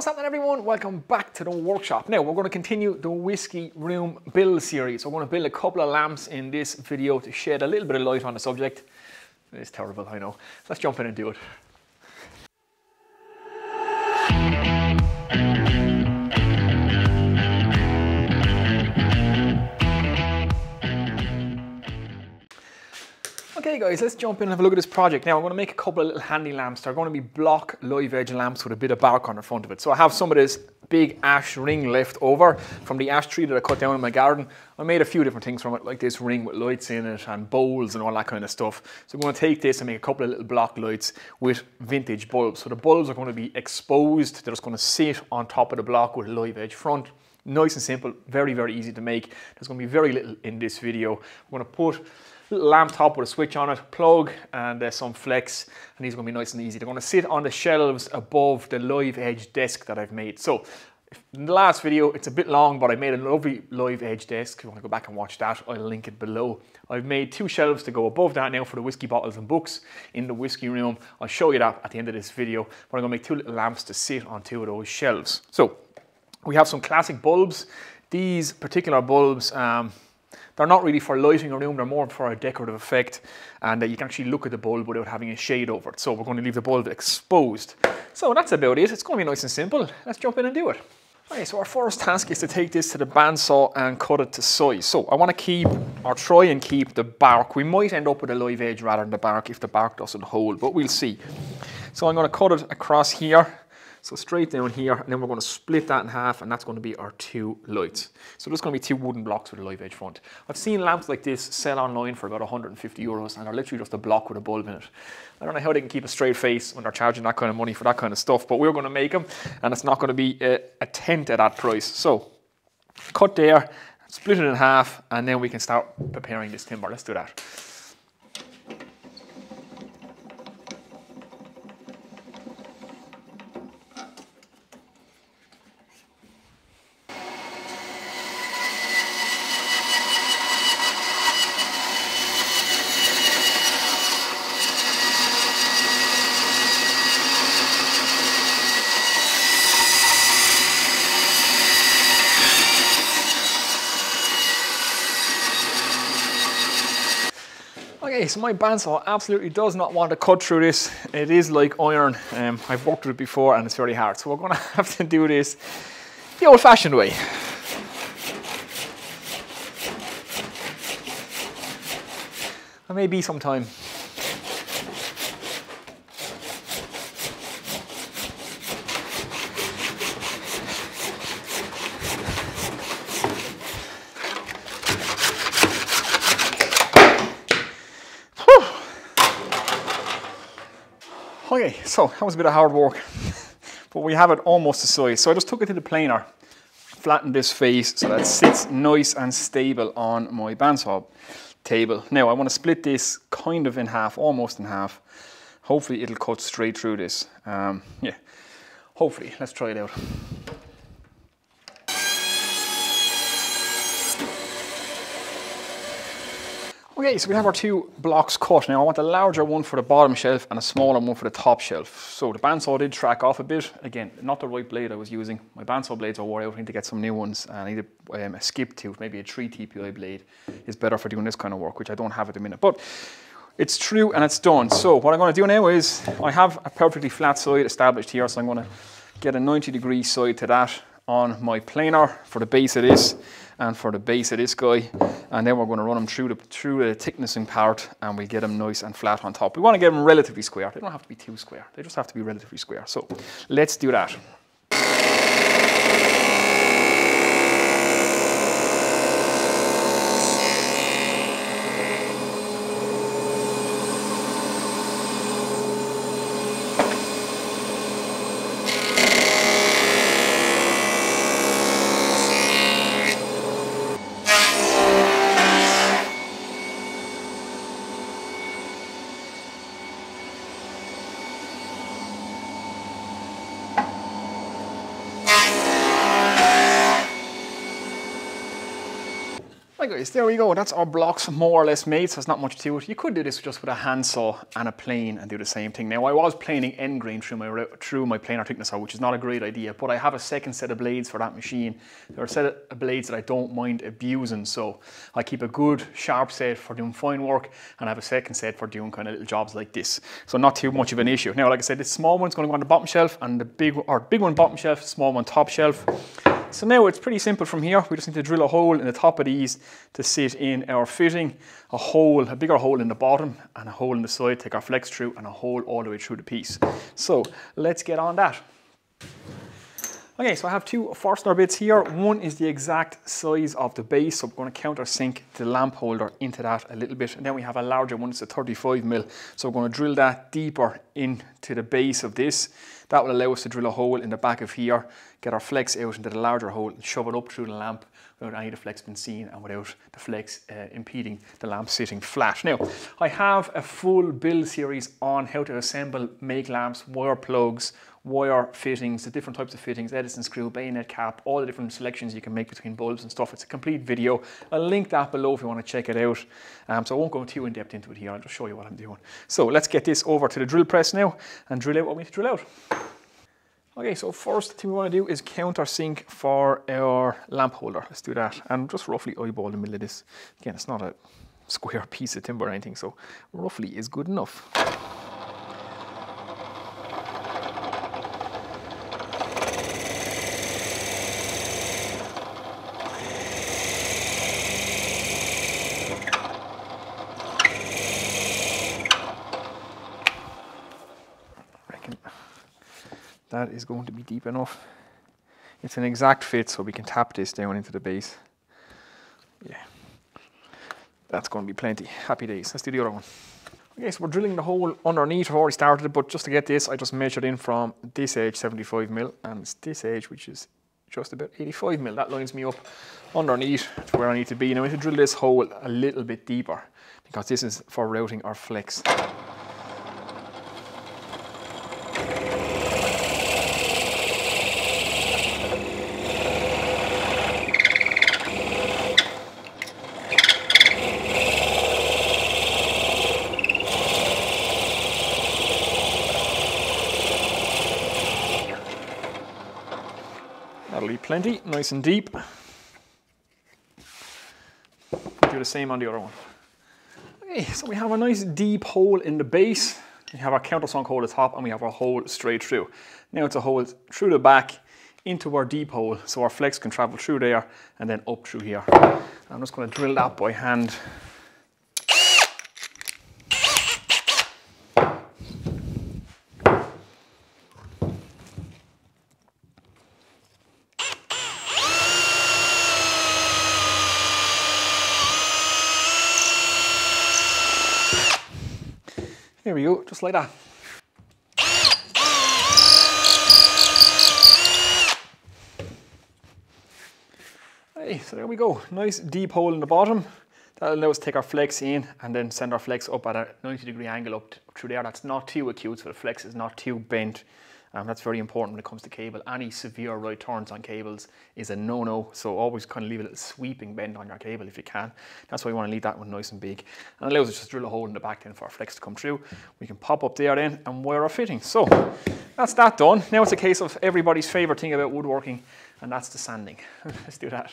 What's happening, everyone? Welcome back to the workshop. Now we're going to continue the whiskey room build series. We're going to build a couple of lamps in this video to shed a little bit of light on the subject. It's terrible, I know. Let's jump in and do it. Okay guys, let's jump in and have a look at this project. Now I'm going to make a couple of little handy lamps. They're going to be block live edge lamps with a bit of bark on the front of it. So I have some of this big ash ring left over from the ash tree that I cut down in my garden. I made a few different things from it, like this ring with lights in it and bowls and all that kind of stuff. So I'm going to take this and make a couple of little block lights with vintage bulbs. So the bulbs are going to be exposed. They're just going to sit on top of the block with a live edge front. Nice and simple, very, very easy to make. There's going to be very little in this video. I'm going to put little lamp top with a switch on it, plug and some flex, and these are going to be nice and easy. They're going to sit on the shelves above the live edge desk that I've made. So in the last video, it's a bit long, but I made a lovely live edge desk. If you want to go back and watch that, I'll link it below. I've made two shelves to go above that now for the whiskey bottles and books in the whiskey room. I'll show you that at the end of this video, but I'm going to make two little lamps to sit on two of those shelves. So we have some classic bulbs. These particular bulbs, they're not really for lighting a room, they're more for a decorative effect, and you can actually look at the bulb without having a shade over it. So we're going to leave the bulb exposed. So that's about it. It's going to be nice and simple. Let's jump in and do it. Okay, so our first task is to take this to the bandsaw and cut it to size. So I want to keep, or try and keep, the bark. We might end up with a live edge rather than the bark if the bark doesn't hold, but we'll see. So I'm going to cut it across here. So straight down here, and then we're going to split that in half, and that's going to be our two lights. So there's going to be two wooden blocks with a live edge front. I've seen lamps like this sell online for about 150 euros, and they're literally just a block with a bulb in it. I don't know how they can keep a straight face when they're charging that kind of money for that kind of stuff, but we're going to make them, and it's not going to be a tenth of that price. So cut there, split it in half, and then we can start preparing this timber. Let's do that. Okay, so my bandsaw absolutely does not want to cut through this. It is like iron. I've worked with it before and it's very hard. So we're going to have to do this the old-fashioned way. There may be some time. Okay, so that was a bit of hard work, but we have it almost the size. So I just took it to the planer, flattened this face so that it sits nice and stable on my bandsaw table. Now I want to split this kind of in half, almost in half. Hopefully it'll cut straight through this. Yeah, hopefully. Let's try it out. Okay, so we have our two blocks cut. Now I want a larger one for the bottom shelf and a smaller one for the top shelf. So the bandsaw did track off a bit. Again, not the right blade I was using. My bandsaw blades are wore out. I need to get some new ones. And I need a skip tooth, maybe a 3 TPI blade is better for doing this kind of work, which I don't have at the minute. But it's true and it's done. So what I'm going to do now is, I have a perfectly flat side established here. So I'm going to get a 90-degree side to that on my planer for the base of this and for the base of this guy, and then we're going to run them through the thicknessing part, and we get them nice and flat on top. We want to get them relatively square. They don't have to be too square. They just have to be relatively square. So let's do that. Right guys, there we go. That's our blocks more or less made, so there's not much to it. You could do this just with a handsaw and a plane and do the same thing. Now I was planing end grain through my planer thicknesser, which is not a great idea, but I have a second set of blades for that machine. There are a set of blades that I don't mind abusing, so I keep a good sharp set for doing fine work and I have a second set for doing kind of little jobs like this. So not too much of an issue. Now like I said, this small one's going to go on the bottom shelf and the big one bottom shelf, small one top shelf. So now it's pretty simple from here. We just need to drill a hole in the top of these to sit in our fitting, a bigger hole in the bottom and a hole in the side, take our flex through and a hole all the way through the piece. So let's get on that. Okay, so I have two Forstner bits here. One is the exact size of the base, so I'm going to countersink the lamp holder into that a little bit. And then we have a larger one, it's a 35mm. So we're going to drill that deeper into the base of this. That will allow us to drill a hole in the back of here, get our flex out into the larger hole and shove it up through the lamp without any of the flex being seen and without the flex impeding the lamp sitting flat. Now, I have a full build series on how to assemble, make lamps, wire plugs, wire fittings, the different types of fittings, Edison screw, bayonet cap, all the different selections you can make between bulbs and stuff. It's a complete video. I'll link that below if you want to check it out. So I won't go too in depth into it here. I'll just show you what I'm doing. So let's get this over to the drill press now and drill out what we need to drill out. Okay, so first thing we want to do is countersink for our lamp holder. Let's do that and just roughly eyeball the middle of this. Again, it's not a square piece of timber or anything, so roughly is good enough. That is going to be deep enough. It's an exact fit, so we can tap this down into the base. Yeah, that's going to be plenty. Happy days. Let's do the other one. Okay, so we're drilling the hole underneath. I've already started it, but just to get this, I just measured in from this edge 75mm and it's this edge, which is just about 85mm. That lines me up underneath to where I need to be. Now I need to drill this hole a little bit deeper because this is for routing our flex. That'll be plenty, nice and deep. Do the same on the other one. Okay, so we have a nice deep hole in the base. We have our countersunk hole at the top and we have our hole straight through. Now it's a hole through the back into our deep hole so our flex can travel through there and then up through here. I'm just going to drill that by hand. Here we go, just like that. Hey, so there we go. Nice deep hole in the bottom. That'll allow us to take our flex in and then send our flex up at a 90-degree angle up through there. That's not too acute, so the flex is not too bent. That's very important when it comes to cable. Any severe right turns on cables is a no-no, so always kind of leave a little sweeping bend on your cable if you can. That's why you want to leave that one nice and big. And it allows us to just drill a hole in the back then for our flex to come through. We can pop up there then and wire our fitting. So that's that done. Now it's a case of everybody's favourite thing about woodworking, and that's the sanding. Let's do that.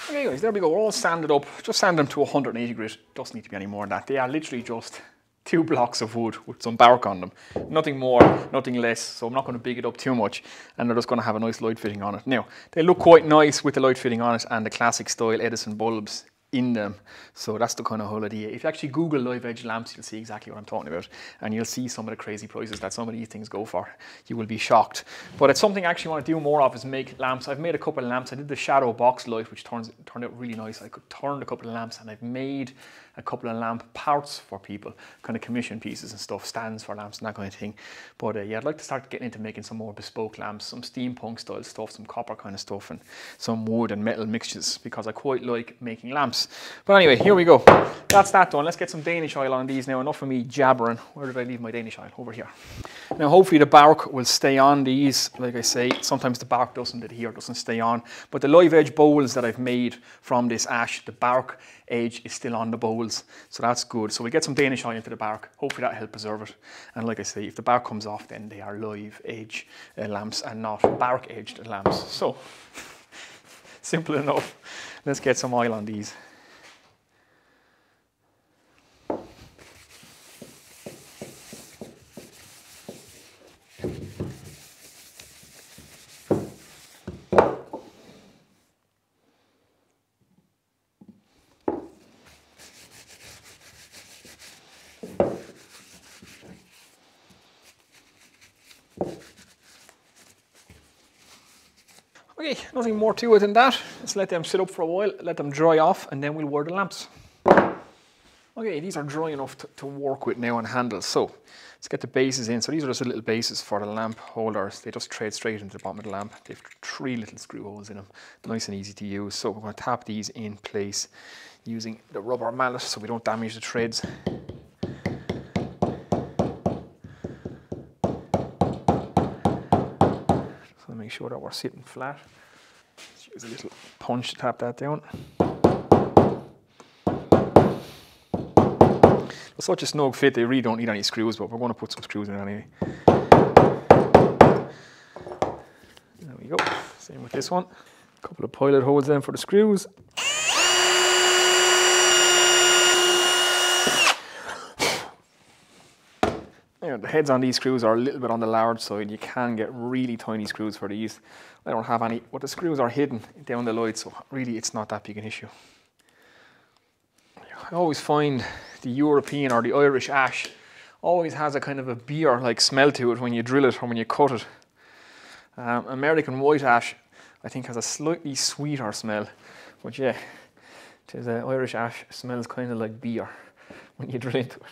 Okay guys, there we go. We're all sanded up. Just sand them to 180 grit. Doesn't need to be any more than that. They are literally just 2 blocks of wood with some bark on them. Nothing more, nothing less. So I'm not going to big it up too much. And they're just going to have a nice light fitting on it. Now, they look quite nice with the light fitting on it and the classic style Edison bulbs in them. So that's the kind of whole idea. If you actually Google live edge lamps, you'll see exactly what I'm talking about. And you'll see some of the crazy prices that some of these things go for. You will be shocked. But it's something I actually want to do more of is make lamps. I've made a couple of lamps. I did the shadow box light, which turned out really nice. I could turn a couple of lamps and I've made a couple of lamp parts for people, kind of commission pieces and stuff, stands for lamps and that kind of thing. But yeah, I'd like to start getting into making some more bespoke lamps, some steampunk style stuff, some copper kind of stuff, and some wood and metal mixtures, because I quite like making lamps. But anyway, here we go. That's that done. Let's get some Danish oil on these now. Enough of me jabbering. Where did I leave my Danish oil? Over here. Now hopefully the bark will stay on these. Like I say, sometimes the bark doesn't adhere, doesn't stay on. But the live edge bowls that I've made from this ash, the bark edge is still on the bowls. So that's good. So we get some Danish oil into the bark. Hopefully that'll help preserve it. And like I say, if the bark comes off, then they are live edge lamps and not bark edged lamps. So simple enough. Let's get some oil on these. Okay, nothing more to it than that. Let's let them sit up for a while, let them dry off, and then we'll wire the lamps. Okay, these are dry enough to work with now on handles. So let's get the bases in. So these are just the little bases for the lamp holders. They just thread straight into the bottom of the lamp. They have 3 little screw holes in them. Nice and easy to use. So we're going to tap these in place using the rubber mallet so we don't damage the threads. Make sure that we're sitting flat. Let's use a little punch to tap that down. It's such a snug fit, they really don't need any screws, but we're going to put some screws in anyway. There we go. Same with this one. A couple of pilot holes then for the screws. The heads on these screws are a little bit on the large side. You can get really tiny screws for these. I don't have any, but the screws are hidden down the light, so really it's not that big an issue. I always find the European or the Irish ash always has a kind of a beer-like smell to it when you drill it or when you cut it. American white ash, I think, has a slightly sweeter smell, but yeah, Irish ash smells kind of like beer when you drill into it.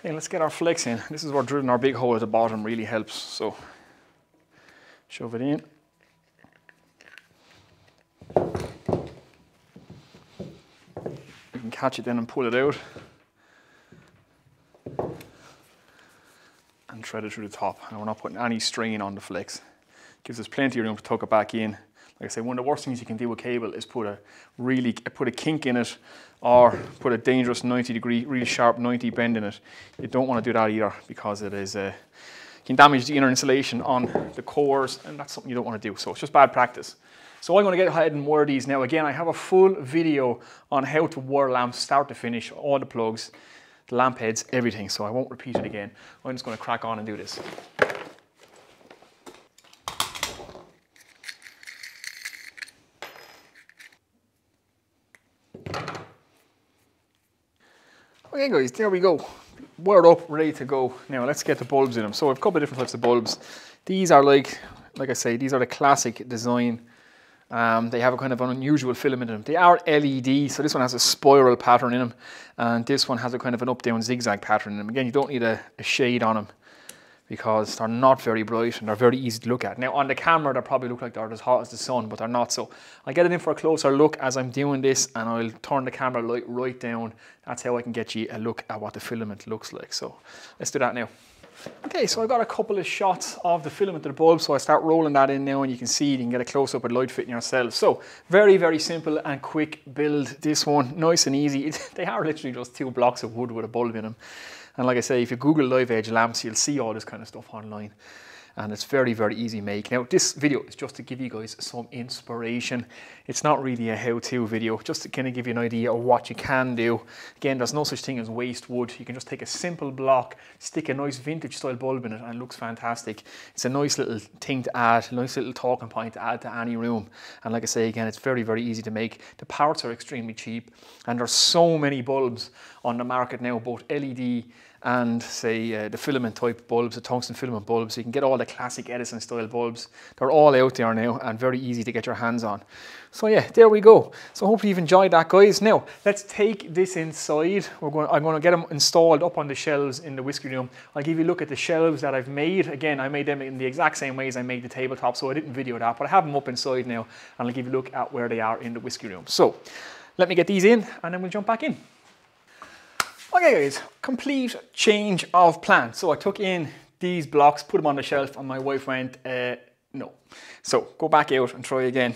Okay, let's get our flex in. This is where drilling our big hole at the bottom really helps. So shove it in. You can catch it then and pull it out. And thread it through the top. And we're not putting any strain on the flex. Gives us plenty of room to tuck it back in. Like I say, one of the worst things you can do with cable is put a kink in it, or put a dangerous 90-degree, really sharp 90 bend in it. You don't want to do that either, because it is can damage the inner insulation on the cores, and that's something you don't want to do. So it's just bad practice. So I'm going to get ahead and wire these now. Again, I have a full video on how to wire lamps start to finish, all the plugs, the lamp heads, everything. So I won't repeat it again. I'm just going to crack on and do this. Okay guys, there we go. Wired up, ready to go. Now let's get the bulbs in them. So I have a couple of different types of bulbs. These are like I say, these are the classic design. They have a kind of an unusual filament in them. They are LED, so this one has a spiral pattern in them, and this one has a kind of an up-down zigzag pattern in them. Again, you don't need a shade on them, because they're not very bright and they're very easy to look at. Now on the camera they probably look like they're as hot as the sun, but they're not. So I'll get it in for a closer look as I'm doing this, and I'll turn the camera light right down. That's how I can get you a look at what the filament looks like. So let's do that now. Okay, so I've got a couple of shots of the filament of the bulb, so I start rolling that in now, and you can see, you can get a close-up at light fitting yourself. So very, very simple and quick build. This one, nice and easy. They are literally just 2 blocks of wood with a bulb in them. And like I say, if you Google live edge lamps, you'll see all this kind of stuff online. And it's very, very easy make. Now, this video is just to give you guys some inspiration. It's not really a how-to video, just to kind of give you an idea of what you can do. Again, there's no such thing as waste wood. You can just take a simple block, stick a nice vintage style bulb in it, and it looks fantastic. It's a nice little thing to add, a nice little talking point to add to any room. And like I say, again, it's very, very easy to make. The parts are extremely cheap, and there's so many bulbs on the market now, both LED and say the filament type bulbs, the tungsten filament bulbs. You can get all the classic Edison style bulbs. They're all out there now and very easy to get your hands on. So yeah, there we go. So hopefully you've enjoyed that, guys. Now let's take this inside. I'm going to get them installed up on the shelves in the whiskey room. I'll give you a look at the shelves that I've made. Again, I made them in the exact same way as I made the tabletop, so I didn't video that, but I have them up inside now, and I'll give you a look at where they are in the whiskey room. So let me get these in and then we'll jump back in. Okay guys, complete change of plan. So I took in these blocks, put them on the shelf, and my wife went, no. So go back out and try again.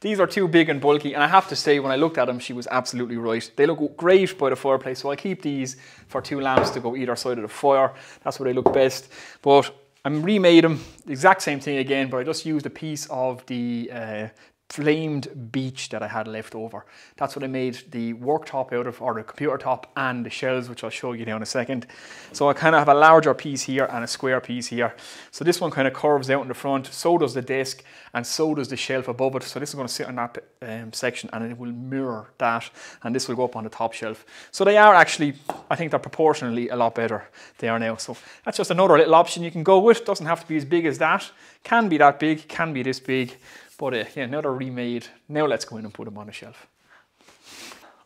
These are too big and bulky, and I have to say, when I looked at them, she was absolutely right. They look great by the fireplace, so I keep these for 2 lamps to go either side of the fire. That's where they look best. But I remade them, the exact same thing again, but I just used a piece of the flamed beech that I had left over. That's what I made the worktop out of, or the computer top, and the shelves, which I'll show you now in a second. So I kind of have a larger piece here and a square piece here. So this one kind of curves out in the front, so does the desk, and so does the shelf above it. So this is going to sit on that section, and it will mirror that, and this will go up on the top shelf. So they are actually, I think they're proportionally a lot better they are now. So that's just another little option you can go with. Doesn't have to be as big as that. Can be that big, can be this big. But yeah, now they're remade. Now let's go in and put them on the shelf.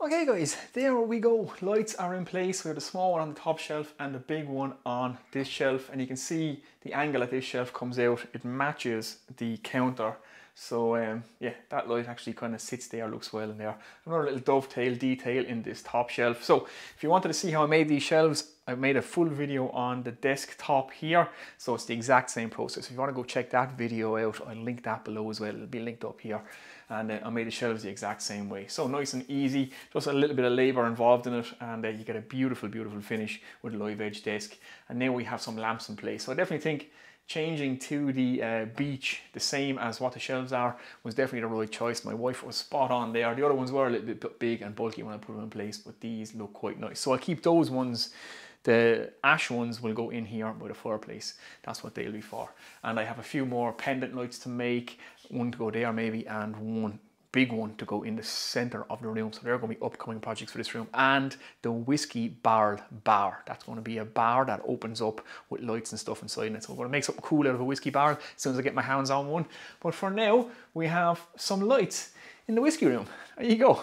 Okay guys, there we go. Lights are in place. We have the small one on the top shelf and the big one on this shelf. And you can see the angle that this shelf comes out. It matches the counter. So yeah, that light actually kind of sits there, looks well in there. Another little dovetail detail in this top shelf. So if you wanted to see how I made these shelves, I made a full video on the desktop here. So it's the exact same process. If you want to go check that video out, I'll link that below as well. It'll be linked up here. And I made the shelves the exact same way. So nice and easy, just a little bit of labor involved in it, and you get a beautiful, beautiful finish with a live edge desk. And now we have some lamps in place. So I definitely think changing to the beech, the same as what the shelves are, was definitely the right choice. My wife was spot on there. The other ones were a little bit big and bulky when I put them in place, but these look quite nice. So I'll keep those ones. The ash ones will go in here by the fireplace. That's what they'll be for. And I have a few more pendant lights to make, one to go there maybe, and one big one to go in the center of the room. So there are going to be upcoming projects for this room. And the whiskey barrel bar. That's going to be a bar that opens up with lights and stuff inside it. So we're going to make something cool out of a whiskey barrel as soon as I get my hands on one. But for now, we have some lights in the whiskey room. There you go.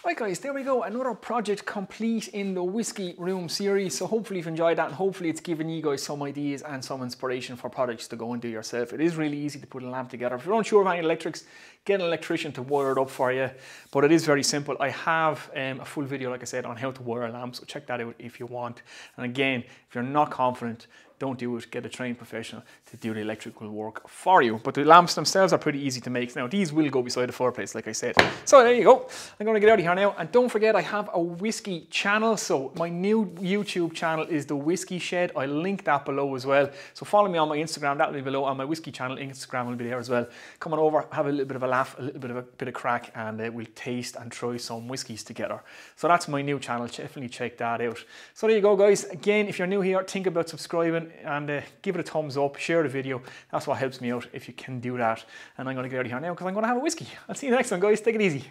Right guys, there we go, another project complete in the whiskey room series. So hopefully you've enjoyed that, and hopefully it's given you guys some ideas and some inspiration for projects to go and do yourself. It is really easy to put a lamp together. If you're unsure of any electrics, get an electrician to wire it up for you. But it is very simple. I have a full video, like I said, on how to wire a lamp, so check that out if you want. And again, if you're not confident, don't do it. Get a trained professional to do the electrical work for you. But the lamps themselves are pretty easy to make. Now, these will go beside the fireplace, like I said. So there you go. I'm going to get out of here now. And don't forget, I have a whiskey channel. So my new YouTube channel is The Whiskey Shed. I'll link that below as well. So follow me on my Instagram. That will be below. On my whiskey channel, Instagram will be there as well. Come on over, have a little bit of a laugh, a little bit of crack, and we'll taste and try some whiskies together. So that's my new channel. Definitely check that out. So there you go, guys. Again, if you're new here, think about subscribing and give it a thumbs up, share the video. That's what helps me out if you can do that. And I'm going to get out of here now because I'm going to have a whiskey. I'll see you next time, guys. Take it easy.